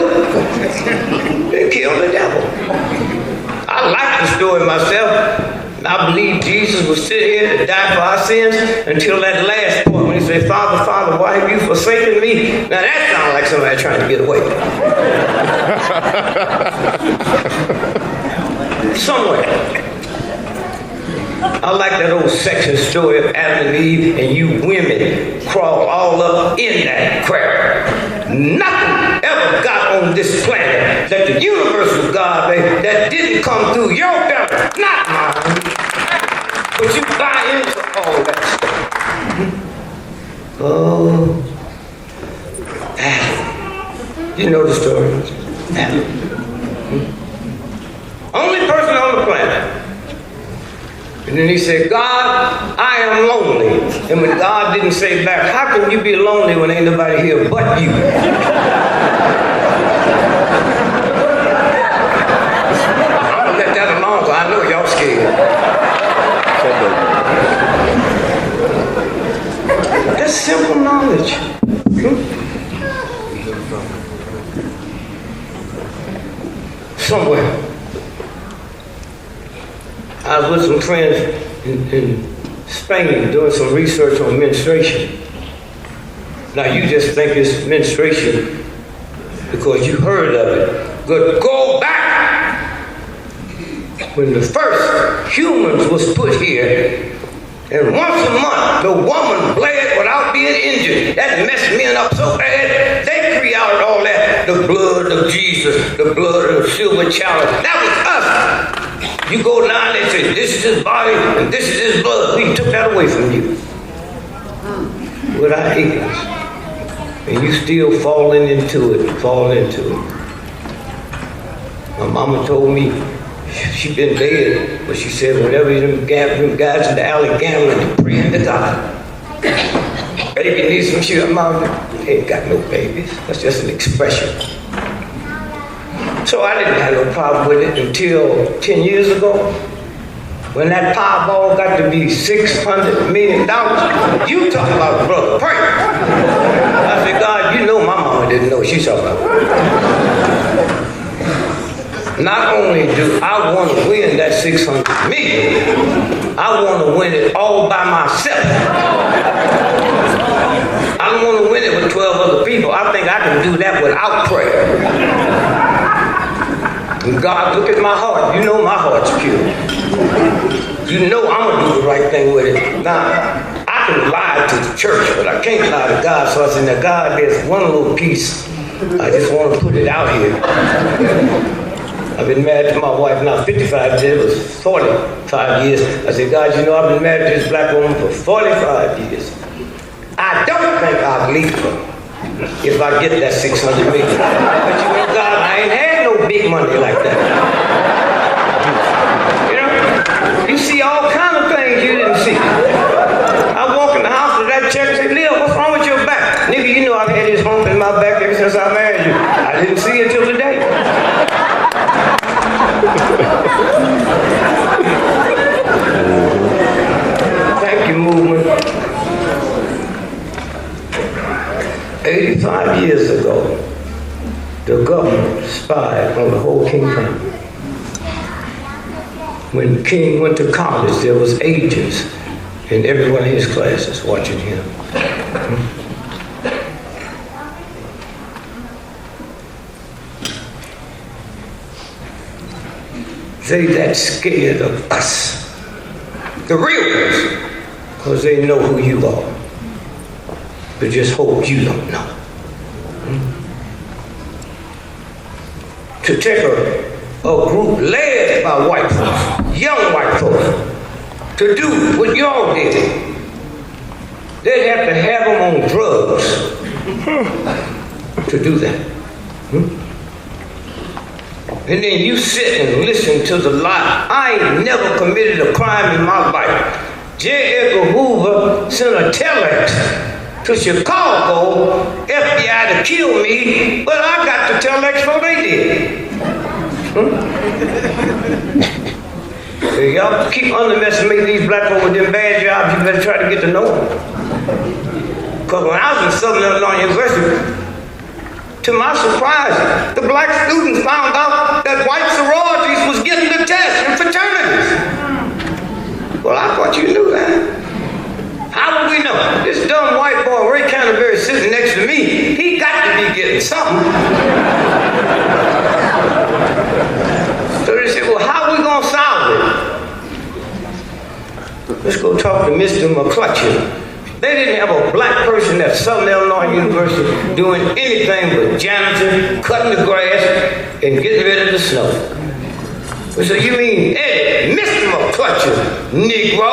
then kill the devil. I like the story myself. I believe Jesus was sitting here to die for our sins until that last point when he said, "Father, Father, why have you forsaken me?" Now that sounds like somebody trying to get away. Somewhere. I like that old section story of Adam and Eve, and you women crawl all up in that crap. Nothing ever got on this planet that the universal God made that didn't come through your belly, not mine. But you buy into all that stuff. Oh, Adam. You know the story. Adam. Only person on the planet. And then he said, God, I am lonely. And when God didn't say back, how can you be lonely when ain't nobody here but you? I'm gonna let that alone because I know y'all scared. That's simple knowledge. Somewhere. I was with some friends in Spain doing some research on menstruation. Now you just think it's menstruation because you heard of it. But go back when the first humans was put here, and once a month the woman bled without being injured. That messed men up so bad, they created all that. The blood of Jesus, the blood of the silver chalice. That was us. You go down and say, this is his body and this is his blood. We took that away from you. Without ignorance. And you still falling into it. My mama told me, she been dead, but she said whenever them guys in the alley gambling, praying to God. Baby needs some shit. Mom ain't got no babies. That's just an expression. So I didn't have no problem with it until 10 years ago. When that Powerball got to be $600 million, you talk about brother pray. I said, God, you know my mama didn't know what she's talking about. Not only do I want to win that $600 million, I want to win it all by myself. I don't want to win it with 12 other people. I think I can do that without prayer. And God, look at my heart. You know my heart's pure. You know I'm going to do the right thing with it. Now, I can lie to the church, but I can't lie to God. So I said, now God, there's one little piece. I just want to put it out here. I've been married to my wife now 55 years. It was 45 years. I said, God, you know I've been married to this black woman for 45 years. I don't think I'll leave her if I get that $600 million. But you know, God, I ain't had no big money like that. You know, you see all kind of things you didn't see. I walk in the house with that check and say, Lil, what's wrong with your back? Nigga, you know I've had this hump in my back ever since I married you. I didn't see it till today. Thank you, movement. 85 years ago, the government spied on the whole King family. When the King went to college, there was agents in every one of his classes watching him. They that scared of us, the real ones, because they know who you are. But just hope you don't know. To take a group led by white folks, young white folks, to do what y'all did, they'd have to have them on drugs to do that. And then you sit and listen to the lie. I ain't never committed a crime in my life. J. Edgar Hoover sent a telex to Chicago, FBI to kill me, but I got the telex before they did. So y'all keep underestimating these black folk with them bad jobs, you better try to get to know them. Because when I was in Southern Illinois University, to my surprise, the black students found out that white sororities was getting the test in fraternities. Well, I thought you knew that. How would we know? This dumb white boy, Ray Canterbury, sitting next to me, he got to be getting something. So they said, well, how are we going to solve it? Let's go talk to Mr. McClutchin. They didn't have a black person at Southern Illinois University doing anything but janitor, cutting the grass, and getting rid of the snow. We said, you mean Eddie, Mr. McClutchin, Negro?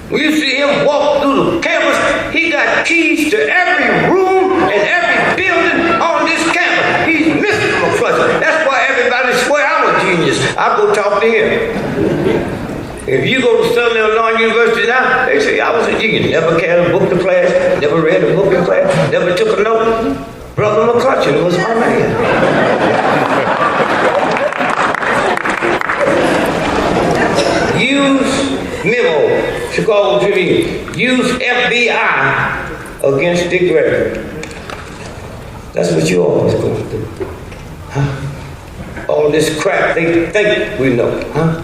When you see him walk through the campus, he got keys to every room and every building on this campus. He's Mr. McClutchin. That's why everybody swear I'm a genius. I go talk to never carried a book to class, never read a book in class, never took a note. Brother McCutcheon was my man. Use memo, Chicago Tribune, use FBI against Dick Gregory. That's what you always going to do. Huh? All this crap they think we know. Huh?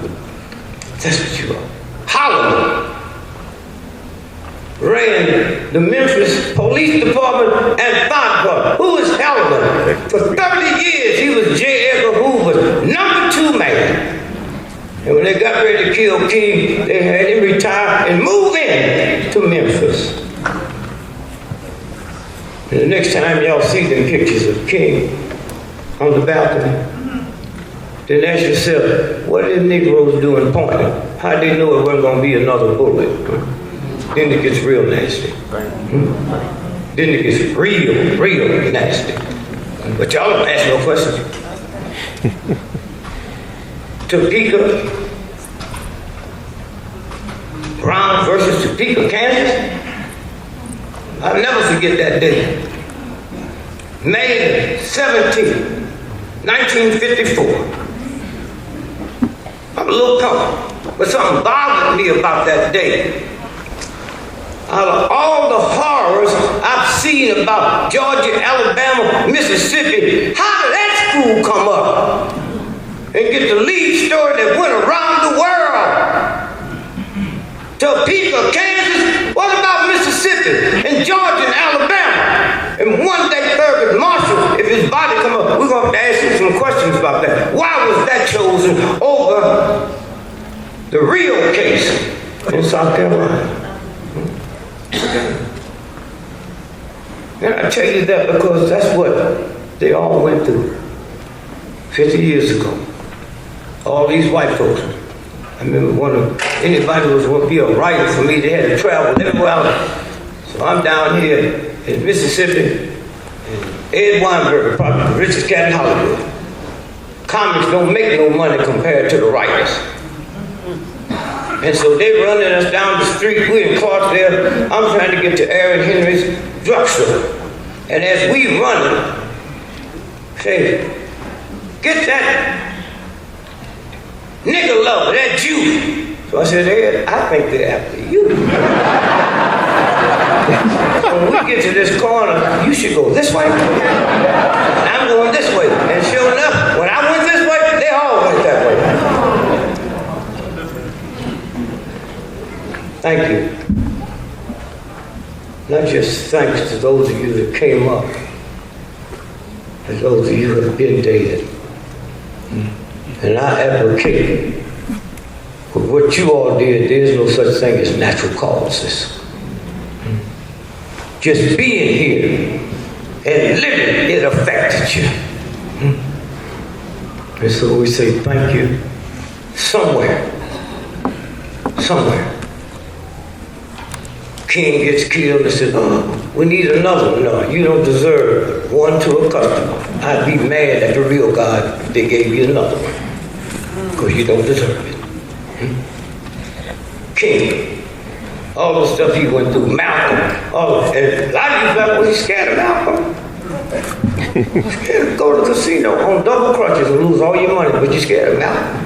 That's what you are. Holland ran the Memphis Police Department and Fire Department. Who was Halliday? For 30 years he was J. Edgar Hoover's #2 man. And when they got ready to kill King, they had him retire and move in to Memphis. And the next time y'all see them pictures of King on the balcony, then ask yourself, what are the Negroes doing pointing? How'd they know it wasn't going to be another bullet? Then it gets real nasty. Then it gets real nasty. But y'all don't ask no questions. Topeka, Brown versus Topeka, Kansas. I'll never forget that day. May 17, 1954. I'm a little pumped, but something bothered me about that day. Out of all the horrors I've seen about Georgia, Alabama, Mississippi, how did that school come up and get the lead story that went around the world? Topeka, Kansas, what about Mississippi and Georgia and Alabama? And one day Thurgood Marshall, if his body come up, we're going to have to ask him some questions about that. Why was that chosen over the real case in South Carolina? And I tell you that because that's what they all went through 50 years ago. All these white folks. I remember anybody was going to be a writer for me, they had to travel everywhere. So I'm down here in Mississippi, and Ed Weinberg, probably the richest cat in Hollywood. Comics don't make no money compared to the writers. And so they running us down the street, we're in Clarksdale, I'm trying to get to Aaron Henry's drugstore. And as we running, say, get that nigga lover, that Jew. So I said, Ed, I think they're after you. When we get to this corner, you should go this way. And I'm going this way. And sure enough, when I went this way, they all went that way. Thank you. Not just thanks to those of you that came up, but those of you that have been dead. And I advocate for what you all did. There's no such thing as natural causes. Just being here and living, it affected you. And so we say thank you somewhere. King gets killed and said, oh, we need another one. No, you don't deserve one to a customer. I'd be mad at the real God if they gave you another one. Because you don't deserve it. King, all the stuff he went through, Malcolm, and a lot of you black boys scared of Malcolm. Scared to go to the casino on double crutches and lose all your money, but you're scared of Malcolm.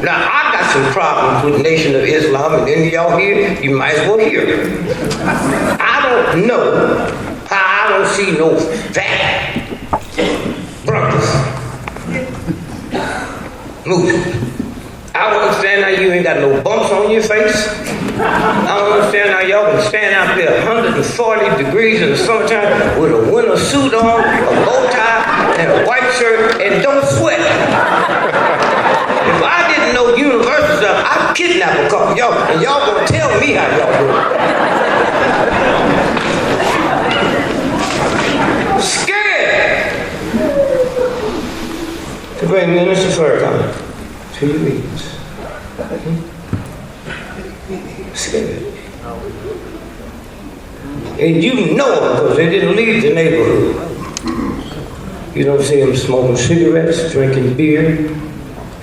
Now, I got some problems with the Nation of Islam, and any of y'all here, you might as well hear it. I don't know how I don't see no fat brothers moving. I don't understand how you ain't got no bumps on your face. I don't understand how y'all can stand out there 140 degrees in the summertime with a winter suit on, a bow tie, and a white shirt, and don't sweat. If I didn't know universal stuff, I'd kidnap a couple of y'all, and y'all gonna tell me how y'all do it. Scared to bring Minister Farrakhan to your meetings. Scared. And you know them because they didn't leave the neighborhood. You don't see them smoking cigarettes, drinking beer,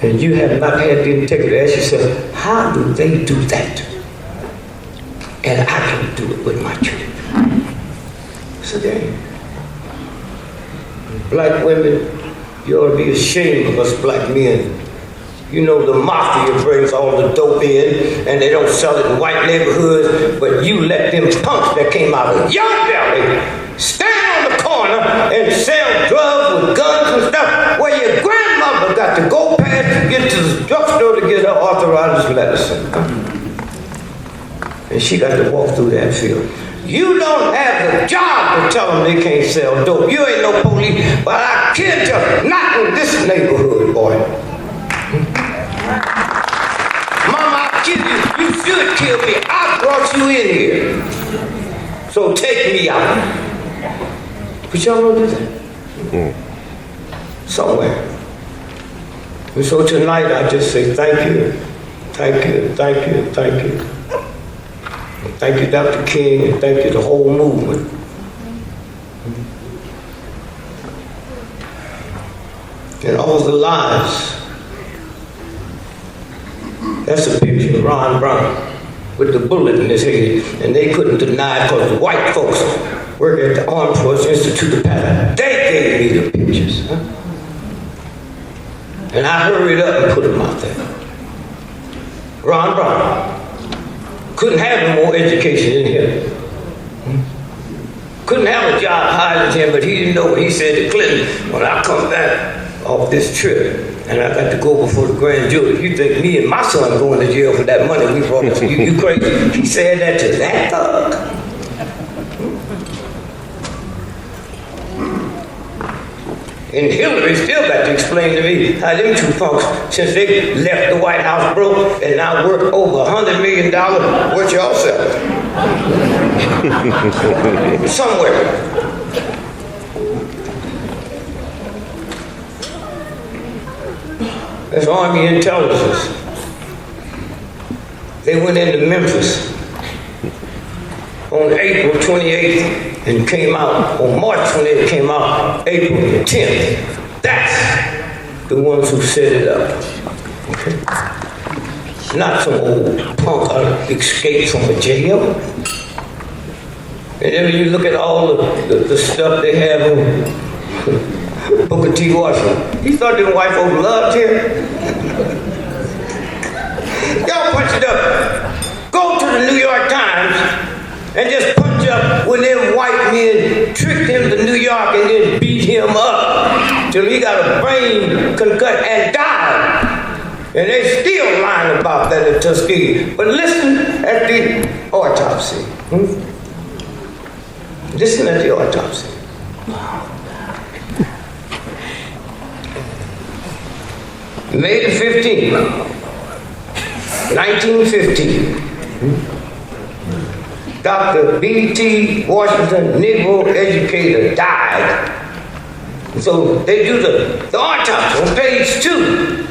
and you have not had the integrity to ask yourself, how do they do that? And I can do it with my children. It's a game. Black women, you ought to be ashamed of us black men. You know the mafia brings all the dope in and they don't sell it in white neighborhoods, but you let them punks that came out of your belly stand on the corner and sell drugs with guns and stuff where your grandmother got to go past to get to the drugstore to get her arthritis medicine. And she got to walk through that field. You don't have the job to tell them they can't sell dope. You ain't no police, but I kid you, not in this neighborhood, boy. Mama, I kill you. You should kill me. I brought you in here. So take me out. But y'all don't do that. Somewhere. And so tonight I just say thank you, thank you, thank you, thank you. Thank you, Dr. King, and thank you, the whole movement. And all the lies. That's a picture of Ron Brown with the bullet in his head. And they couldn't deny it because the white folks work at the Armed Forces Institute of Patton. They gave me the pictures. Huh? And I hurried up and put them out there. Ron Brown. Couldn't have no more education in here. Couldn't have a job higher than him, but he didn't know what he said to Clinton when I come back off this trip and I got to go before the grand jury. You think me and my son going to jail for that money we brought up? You crazy? He said that to that thug. And Hillary still got to explain to me how them two folks, since they left the White House broke and now worth over $100 million, what y'all selling? Somewhere. That's Army intelligence. They went into Memphis on April 28th and came out on March 28th, came out April 10th. That's the ones who set it up. Okay? Not some old punk escaped from a jail. And then you look at all the stuff they have on Booker T. Washington. He thought them white folks loved him. Y'all punch it up. Go to the New York Times and just punch up when them white men tricked him to New York and then beat him up till he got a brain concut and died. And they still lying about that at Tuskegee. But listen at the autopsy. Listen at the autopsy. May the 15th, 1915. Dr. B.T. Washington, Negro educator, died. So they do the autopsy on page 2.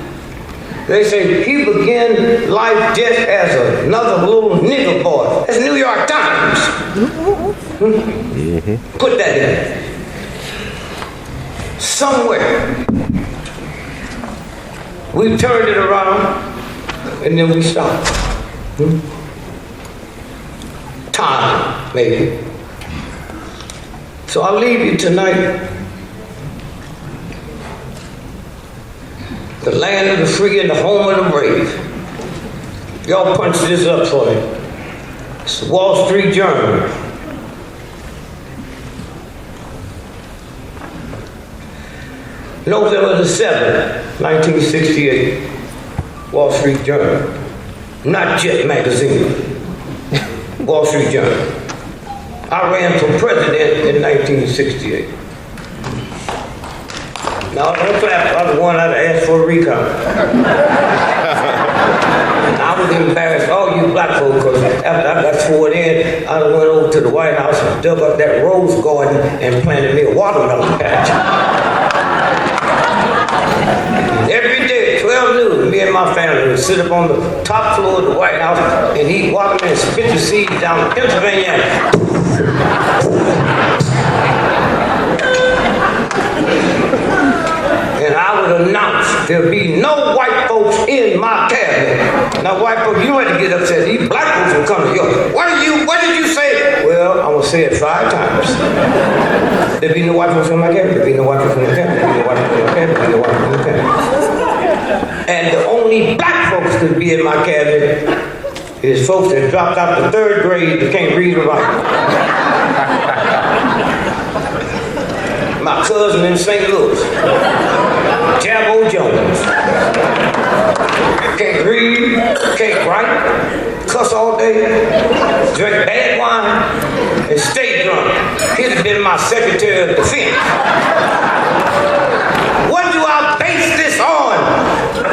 They say he began life just as another little nigger boy. That's New York Times. Put that in. Somewhere. We turned it around and then we stopped. Time, maybe. So I'll leave you tonight. The land of the free and the home of the brave. Y'all punch this up for me. It's the Wall Street Journal. November the 7th, 1968. Wall Street Journal. Not Jet Magazine. Wall Street Journal. I ran for president in 1968. Now, don't clap. I was one I'd asked for a recount. I was embarrassed, all you black folks, because after I got sworn in, I went over to the White House and dug up that rose garden and planted me a watermelon patch. Every day, 12 noon, me and my family would sit up on the top floor of the White House and eat watermelon and spit the seeds down Pennsylvania. And I would announce there'll be no white my cabinet. Now, white folks, you don't have to get upset. These black folks will come to you. What did you say? Well, I'm going to say it 5 times. There be no white folks in my cabinet. There be no white folks in my cabinet. There be no white folks in my cabinet. There be no white folks in my cabinet. And the only black folks could be in my cabinet is folks that dropped out the 3rd grade that can't read or write. My cousin in St. Louis, Jabbo Jones. Can't read, can't write, cuss all day, drink bad wine, and stay drunk. He'd have been my Secretary of Defense. What do I base this on?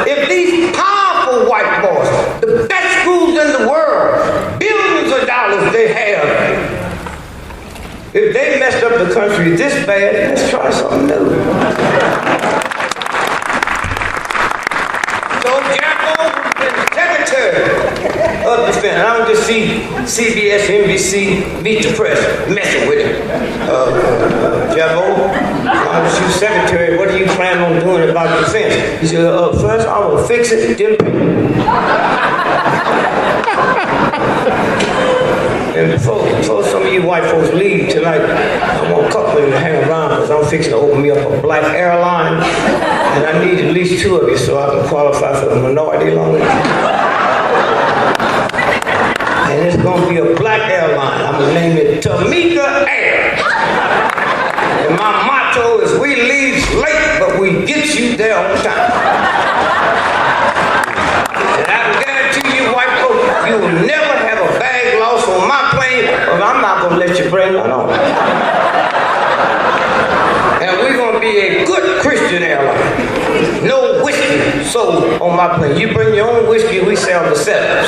If these powerful white boys, the best schools in the world, billions of dollars they have, if they messed up the country this bad, let's try something new. So Jabbo is Secretary of Defense. I don't just see CBS, NBC, Meet the Press messing with him. Jabbo, I'm just your secretary. What do you plan on doing about defense? He said, first I will fix it, then pay. And before some of you white folks leave tonight, I want a couple of you to hang around because I'm fixing to open me up a black airline, and I need at least 2 of you so I can qualify for the minority loan. And it's going to be a black airline. I'm going to name it Tamika Air. And my motto is, we leave late, but we get you there on time. And I guarantee you, white folks, you will never have a bag lost on my plane, but I'm not going to let you bring none on. And we're going to be a good Christian airline. No whiskey sold on my plane. You bring your own whiskey, we sell the sellers.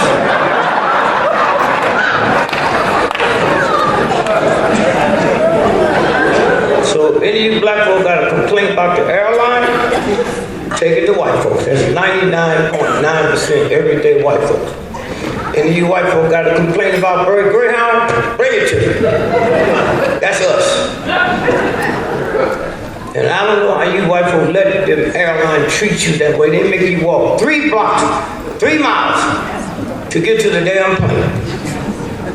So any of you black folks got a complaint about the airline, take it to white folks. That's 99.9% everyday white folks. Any of you white folks got a complaint about Greyhound, bring it to me. That's us. And I don't know how you white folks let them airline treat you that way. They make you walk 3 blocks, 3 miles to get to the damn plane.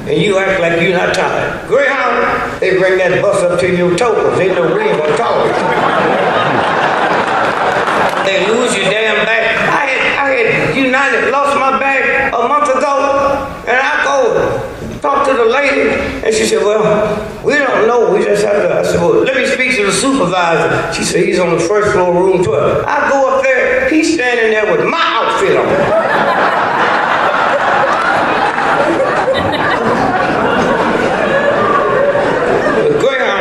And you act like you're not tired. Greyhound, they bring that bus up to your toe because they know we ain't gonna tolerate it. They lose your damn bag. I had United lost my bag a month ago, and I go talk to the lady, and she said, well, we don't know. We just have to. I said, well, let me speak to the supervisor. She said, he's on the 1st floor, room 12. I go up there, he's standing there with my outfit on.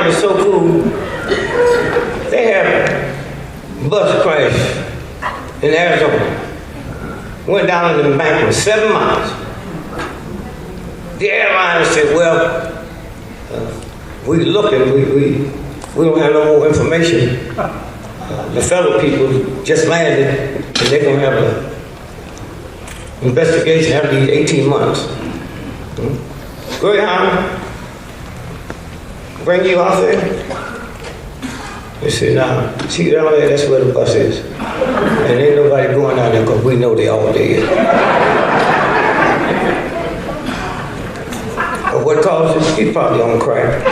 Is so cool. They have a bus crash in Arizona. Went down in the embankment 7 miles. The airline said, well, we looking, we don't have no more information. The federal people just landed and they're going to have an investigation after these 18 months. Greyhound, bring you out there? They said, nah, see down there, that's where the bus is. And ain't nobody going down there because we know they all dead. But what caused it? He's probably on crack.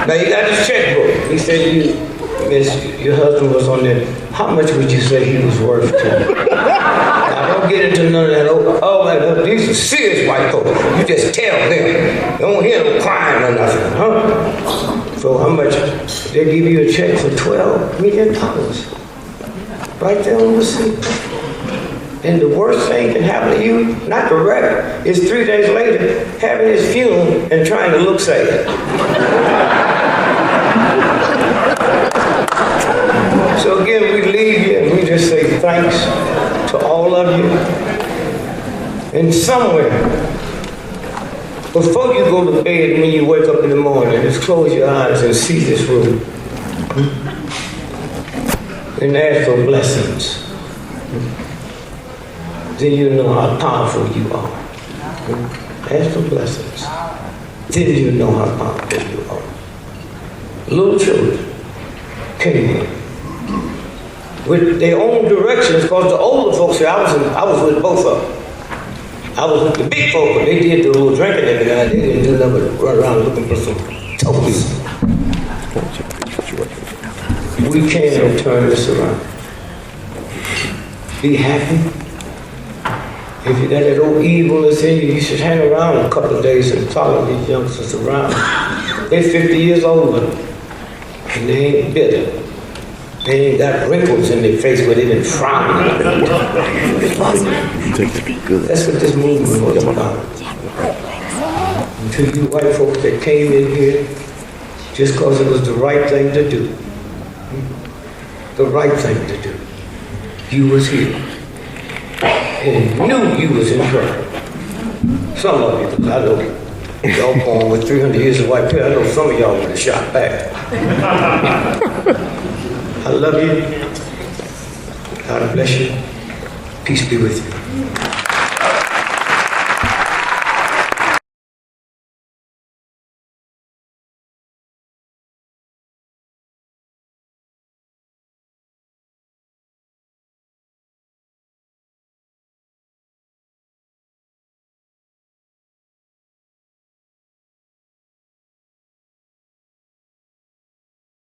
Now you got this checkbook. He said, your husband was on there. How much would you say he was worth to you? Don't get into none of that. These are serious white folks. You just tell them. You don't hear them crying or nothing, huh? So how much? They give you a check for $12 million. Right there on the seat. And the worst thing can happen to you, not the wreck, is 3 days later, having his funeral and trying to look sad. So again, we leave here and we just say thanks to all of you. And somewhere, before you go to bed, when you wake up in the morning, just close your eyes and see this room. And ask for blessings. Then you know how powerful you are. Ask for blessings. Then you know how powerful you are. Little children came here. with their own directions, because the older folks here, I was with both of them. I was with the big folk, but they did the little drinking every night. They didn't do nothing but run around looking for some tokens. We can turn this around. Be happy. If you got that old evilness in you, you should hang around a couple of days and follow these youngsters around. They're 50 years older, and they ain't bitter. They ain't got wrinkles in their face where they've been frowning. That's what this movement was about. And to you white folks that came in here just because it was the right thing to do. The right thing to do. You was here. And knew you was in trouble. Some of you, because I know y'all born with 300 years of white people, I know some of y'all would have shot back. I love you. God bless you. Peace be with you.